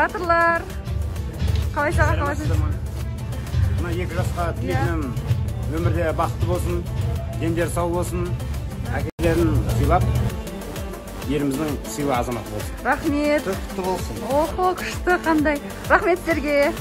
жатырлар. Қалайсыз аға, қалайсыз? Мына 2 жасқа тілегенім өмірде бақытты болсын, дендері сау болсын, әкелерін сыйлап, еліміздің сыйлы азаматы болсын. Рахмет. Құтты болсын. Охо, күшті қандай. Рахмет сіздерге.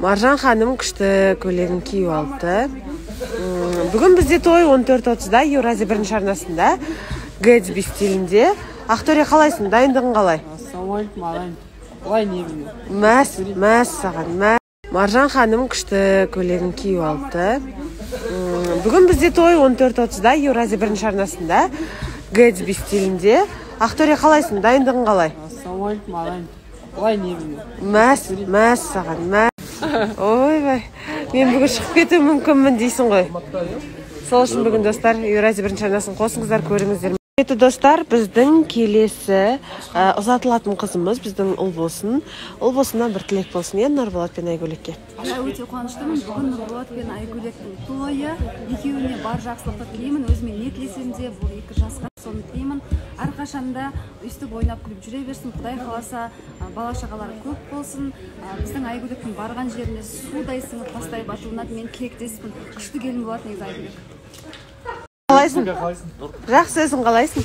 Маржан ханым күшті көйлегін киіп алды. Бүгін бізде той 14:30-да Еуразия бірінші арнасында Гэтсби стилінде. Ақтөре, қалайсың? Дайындығың қалай? Ассалаумалейкум, ағайын. Қалай не білмеймін? Мәс саған. Маржан ханым күшті көйлегін киіп алды. Бүгін бізде той 14:30-да Еуразия бірінші арнасында Гэтсби стилінде. Ақтөре, қалайсың? Дайындығың қалай? Ассалаумалейкум, ағайын. Қалай не білмеймін? Мәс саған. Ойбай, мен бүгін шығып кетуім мүмкінмін дейсің ғой. Сол үшін бүгін достар Еуразия бірінші арнасын қосыңыздар, көріңіздер. Достар, біздің келесі ұзатылатын қызымыз, біздің Ұлбосын. Ұлбосыннан бір тілек болсын, Нұрболат пен Айгөлекке. Өте қуаныштымын. Бүгін Нұрболат пен Айгөлектің тойы. Екеуіне бар жақсылықты тілеймін. Өзіме не тілесем де бұл 2 жасқа соны тілеймін. Әрқашанда өстіп ойнап күліп жүре берсін. Құдай қаласа бала шағалары көп болсын. Біздің Айгөлектің барған жеріне судай сіңіп тастай батуына мен тілектеспін. Күшті келін болады негізі Айгөлек. Қалайсың? Жақсы, өзің қалайсың?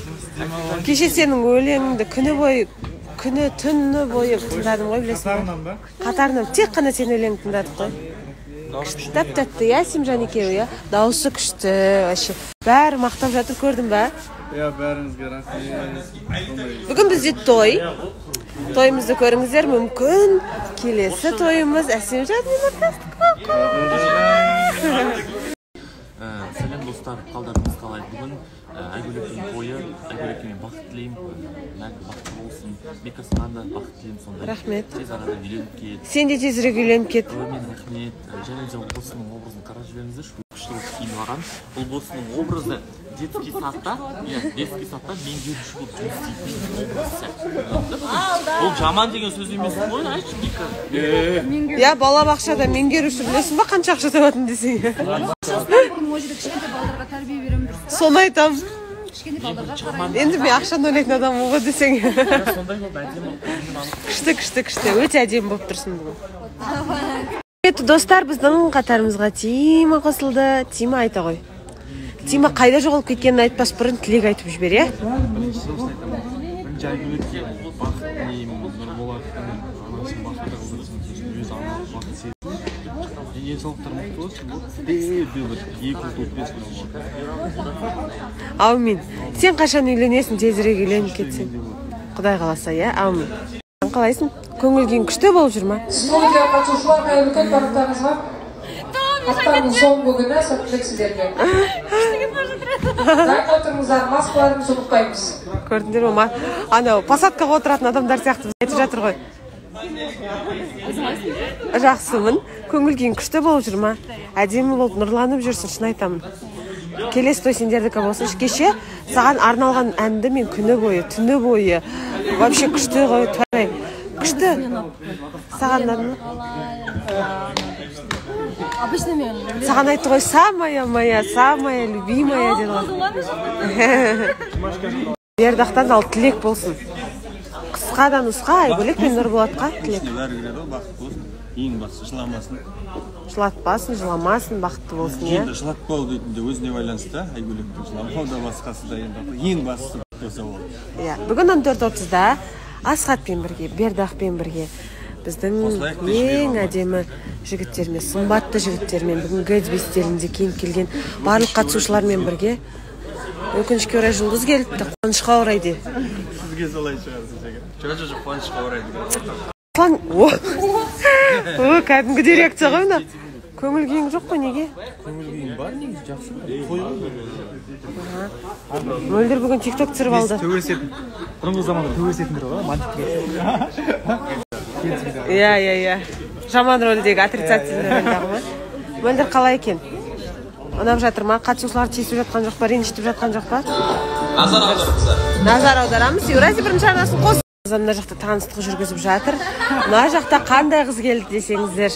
Кеше сенің өлеңіңді күні түні бойы тыңдадым ғой, білесің бе? Қатарынан тек қана сен өлең тыңдадық қой. Күшті тәп-тәтті, Симжан екеуі, дауысы күшті, бәрі мақтап жатыр, көрдің бе? Бәріңізге рахмет. Бүгін бізде той. Тойымызды көріңіздер, мүмкін келесі тойымыз Симжан Сәлем достар, қалдарыңыз қалай? Бүгін Айгөлектің тойы, Айгөлекке мен бақыт тілеймін. Мәңгі бақытты болсын. Бекасыған да бақыт тілеймін сондай. Рахмет. Тез арада үйленіп кет. Сен де тезірек үйленіп кет. Мен рахмет. Және де Ұлбосының образын қарап жіберіңіздерші. Күшті киініп алған. Ұлбосының образы детский садта меңгеруші болып жұмыс істейтін. Ол жаман деген сөз емес қой, айтшы Бека. Балабақшада меңгеруші білесің ба, қанша ақша табатын десең. Соны айтамын. Енді мен ақшаны ойлайтын адаммын ғой десең. Күшті, өте әдемі болып тұрсың бүгін. Достар, біздің қатарымызға Тима қосылды. Тима айта ғой. Тима қайда жоғалып кеткенін айтпас бұрын тілек айтып жібер, Аумин. Сен қашан үйленесің, тезірек үйленіп кетсең. Құдай қаласа, аумин. Қалайсың? Көңіл күйің күшті болып жүр ма? Студия қатысушылар, қайырлы күн барлықтарыңызға. Аптаның соңғы күні сәттілік сіздерге. Дайын отырыңыздар, маскаларымызды ұмытпаймыз. Көрдіңдер ме? Анау посадкаға отыратын адамдар сияқты айтып жатыр ғой. Жақсымын. Көңіл күйің күшті болып жүр ма? Әдемі болып нұрланып жүрсің, шын айтамын. Келесі той сендердікі болсын. Кеше саған арналған әнді мен күні бойы, түні бойы вообще күшті ғой, тарай. Күшті. Саған надың? Саған айтты ғой, самая любимая деді ғой. Бердақтан ал тілек болсын. Қысқада нұсқа, Айгөлек пен Нұрболатқа тілек. Ең бастысы жыламасын. Жылатпасын, жыламасын, бақытты болсын. Енді жылатпау дейтінде өзіне байланысты, Айгөлектің жыламау да басқасы да ең бастысы болса болды. Бүгін 14:30-да Асхатпен бірге, Бердақпен бірге біздің ең әдемі жігіттермен, сымбатты жігіттермен бүгін Гэтсби стилінде киініп келген барлық қатысушылармен бірге өкінішке орай жұлдыз келіпті, қуанышқа орай де. Сізге солай шығарсыз, жоқ, қуанышқа орай де. Кәдімгі дирекция ғой мына. Көңіл күйің жоқ қой, неге? Көңіл күйің бар, негізі жақсы. Той ғой. Мөлдір бүгін тикток түсіріп алды. Төгесетін. Бұрынғы заманда төгесетіндер ғой, мантикке. Иә. Жаман рөлдегі отрицательный рөлдегі ма? Мөлдір қалай екен? Ұнап жатыр ма? Қатысушылар тиісіп жатқан жоқ па? Ренжітіп жатқан жоқ па? Назар аударамыз. Еуразия бірінші арнасын қос. Мына жақта таныстық жүргізіп жатыр. Мына жақта қандай қыз келді десеңіздер,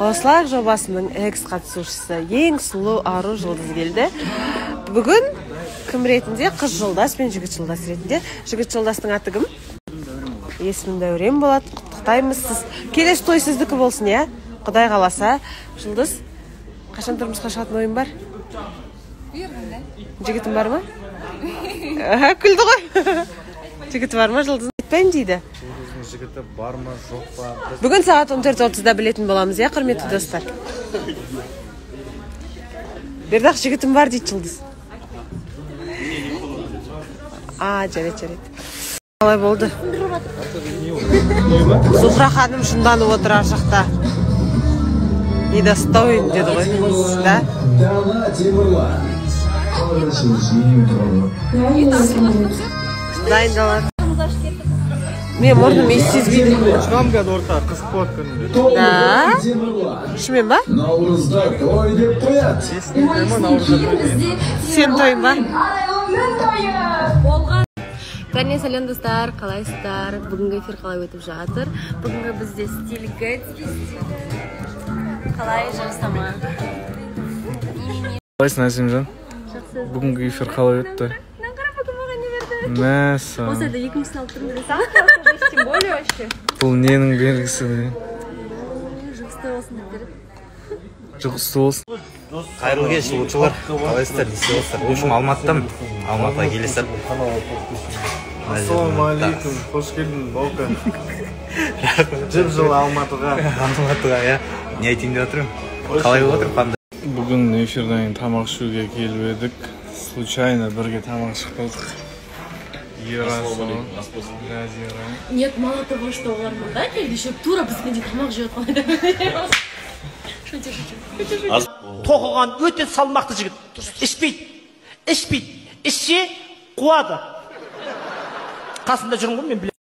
Қосылайық жобасының экс қатысушысы, ең сұлу ару жұлдыз келді. Бүгін кім ретінде? Қыз жолдас пен жігіт жолдас ретінде. Жігіт жолдастың аты кім? Есімін Дәурен болады. Құттықтаймыз. Сіз келесі той сіздікі болсын, иә? Құдай қаласа. Жұлдыз, қашан тұрмысқа шығатын ойын бар? Жігітім бар ма? Күлді ғой. Жігіті бар ма, Жұлдыз? Айтпаймын дейді. Жігіті бар ма, жоқ па? Бүгін сағат 14:30-да білетін боламыз, иә, құрметті достар? Бердақ, жігітім бар дейді Жұлдыз. Жарайды. Қалай болды? Зухра ханым шынданып отыр ар жақта. Недостойн деді ғой. Да? Дайындалады. Мен мұрным естезбейді. Шығам кәді орта, қыз қуат күнінде. Да? Шымен ба? Наурызда той деп қояды. Естейді ма, наурызда той дейін. Сен тойын ба? Кәне сәлем достар, қалайсыздар? Бүгінгі эфир қалай өтіп жатыр? Бүгінгі бізде стильгі. Қалай жасама? Қалайсың, Әсемжан? Бүгінгі эфир қалай өтті? Мәссаған. Осы да екінші салып тұрмын білесің. Тем более вообще. Бұл ненің белгісі? Жұғысты болсын деп береді. Жұғысты болсын. Қайырлы кеш, ұлтшылар. Қалайсыздар, естелістер. Ошым Алматыдамын. Алматыға келесір. Ассалаумағалейкум. Қош келдің, Баука. Жып жылы Алматыға. Алматыға, иә. Не айтайын деп отырмын? Қалай болып отыр, қандай? Бүгін эфирден тамақ ішуге келіп едік. Случайно бірге тамақ шықтық. Нет, мало того, что олар мында келді, еще тура бізбенде тамақ жеп отқан. Тоқыған өте салмақты жігіт. Ішпейді. Ішсе қуады. Қасында жүрмін ғой мен.